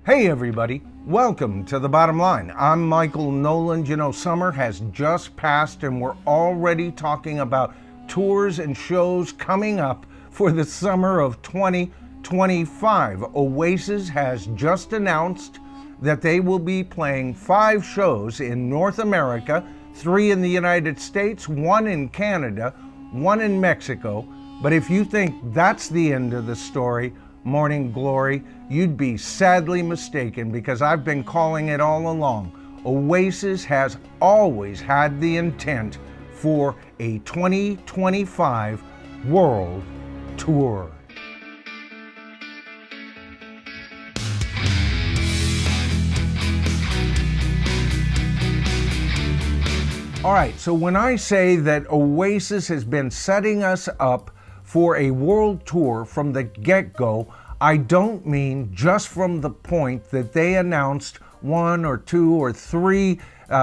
Hey everybody, welcome to The Bottom Line. I'm Michael Noland. You know, summer has just passed and we're already talking about tours and shows coming up for the summer of 2025. Oasis has just announced that they will be playing 5 shows in North America, 3 in the United States, 1 in Canada, 1 in Mexico. But if you think that's the end of the story, Morning Glory, you'd be sadly mistaken, because I've been calling it all along. Oasis has always had the intent for a 2025 world tour. All right, so when I say that Oasis has been setting us up for a world tour from the get-go, I don't mean just from the point that they announced 1 or 2 or 3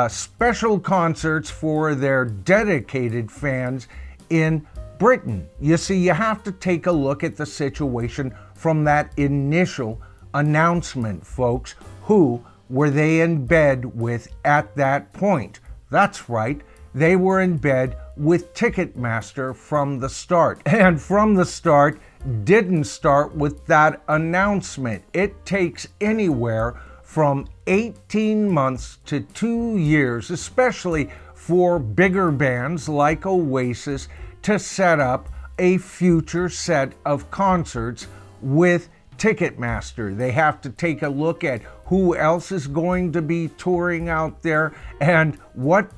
special concerts for their dedicated fans in Britain. You see, you have to take a look at the situation from that initial announcement, folks. Who were they in bed with at that point? That's right, they were in bed with Ticketmaster from the start. And from the start, didn't start with that announcement. It takes anywhere from 18 months to 2 years, especially for bigger bands like Oasis, to set up a future set of concerts with Ticketmaster. They have to take a look at who else is going to be touring out there and what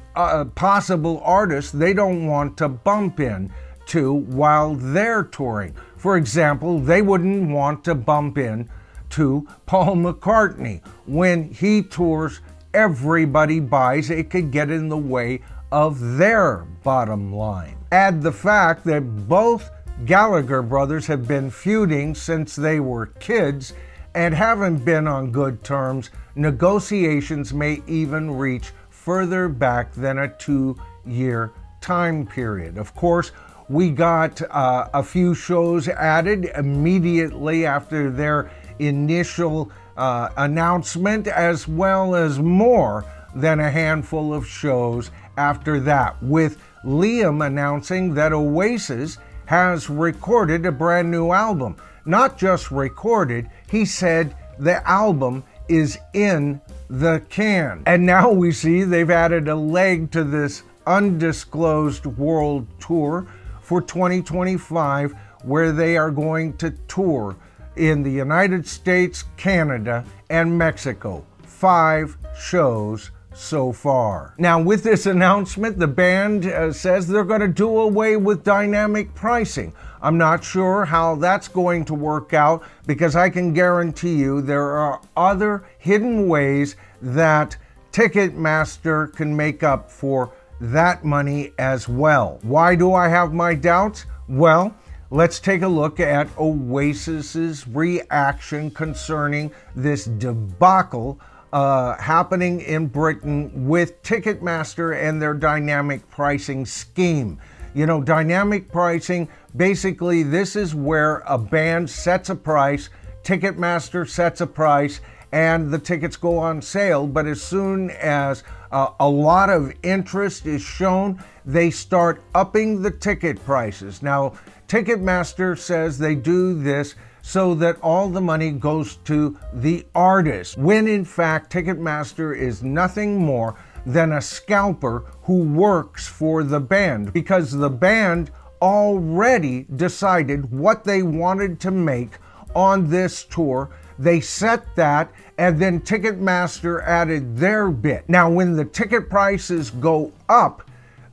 possible artists they don't want to bump into while they're touring. For example, they wouldn't want to bump into Paul McCartney. When he tours, everybody buys. It could get in the way of their bottom line. Add the fact that both Gallagher brothers have been feuding since they were kids and haven't been on good terms. Negotiations may even reach further back than a 2-year time period. Of course, we got a few shows added immediately after their initial announcement, as well as more than a handful of shows after that, with Liam announcing that Oasis has recorded a brand new album. Not just recorded, he said the album is in the can. And now we see they've added a leg to this undisclosed world tour for 2025, where they are going to tour in the United States, Canada, and Mexico. 5 shows so far. Now, with this announcement, the band says they're going to do away with dynamic pricing. I'm not sure how that's going to work out, because I can guarantee you there are other hidden ways that Ticketmaster can make up for that money as well. Why do I have my doubts? Well, let's take a look at Oasis's reaction concerning this debacle happening in Britain with Ticketmaster and their dynamic pricing scheme. You know, dynamic pricing, basically this is where a band sets a price, Ticketmaster sets a price, and the tickets go on sale. But as soon as a lot of interest is shown, they start upping the ticket prices. Now, Ticketmaster says they do this so that all the money goes to the artist, when in fact Ticketmaster is nothing more than a scalper who works for the band, because the band already decided what they wanted to make on this tour. They set that, and then Ticketmaster added their bit. Now, when the ticket prices go up,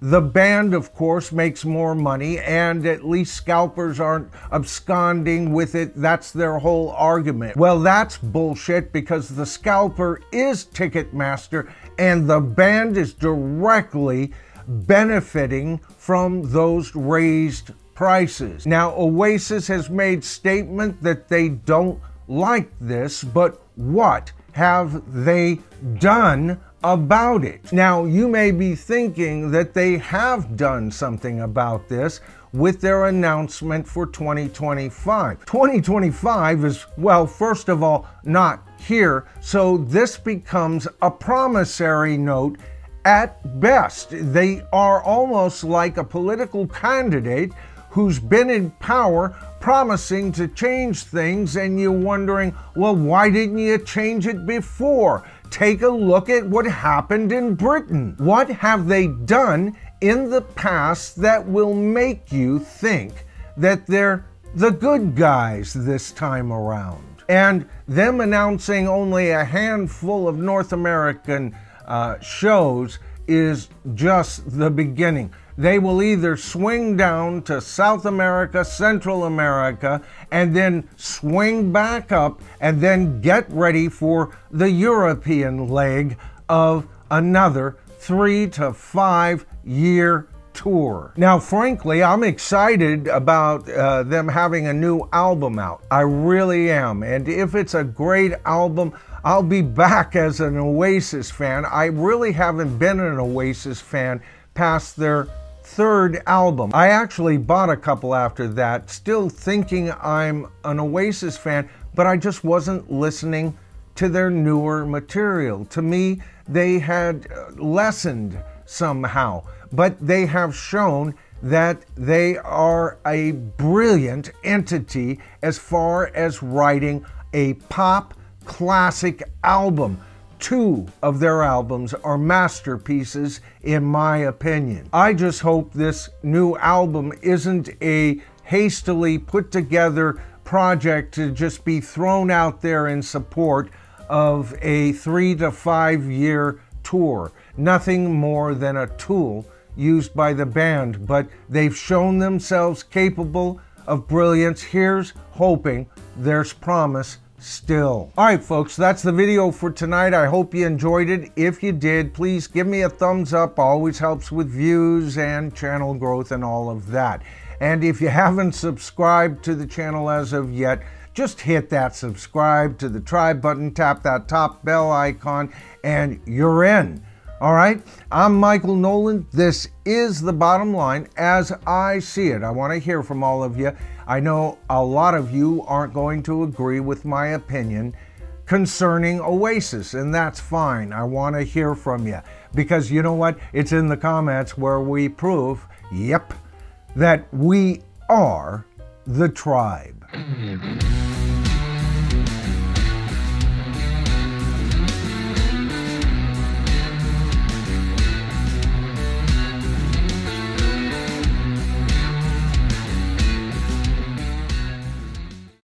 the band, of course, makes more money, and at least scalpers aren't absconding with it. That's their whole argument. Well, that's bullshit, because the scalper is Ticketmaster, and the band is directly benefiting from those raised prices. Now, Oasis has made statement that they don't like this, but what have they done about it? Now, you may be thinking that they have done something about this with their announcement for 2025. 2025 is, well, first of all, not here, so this becomes a promissory note at best. They are almost like a political candidate who's been in power promising to change things, and you're wondering, well, why didn't you change it before? Take a look at what happened in Britain. What have they done in the past that will make you think that they're the good guys this time around? And them announcing only a handful of North American shows is just the beginning. They will either swing down to South America, Central America, and then swing back up and then get ready for the European leg of another 3 to 5 year tour. Now, frankly, I'm excited about them having a new album out. I really am. And if it's a great album, I'll be back as an Oasis fan. I really haven't been an Oasis fan past their third album. I actually bought a couple after that, still thinking I'm an Oasis fan, but I just wasn't listening to their newer material. To me, they had lessened somehow, but they have shown that they are a brilliant entity as far as writing a pop classic album. 2 of their albums are masterpieces, in my opinion. I just hope this new album isn't a hastily put together project to just be thrown out there in support of a 3 to 5 year tour. Nothing more than a tool used by the band, but they've shown themselves capable of brilliance. Here's hoping there's promise still. All right, folks, that's the video for tonight. I hope you enjoyed it. If you did, please give me a thumbs up. Always helps with views and channel growth and all of that. And if you haven't subscribed to the channel as of yet, just hit that subscribe to the tribe button, tap that top bell icon, and you're in. All right, I'm Michael Noland. This is The Bottom Line as I see it. I want to hear from all of you. I know a lot of you aren't going to agree with my opinion concerning Oasis, and that's fine. I want to hear from you because you know what? It's in the comments where we prove, yep, that we are the tribe.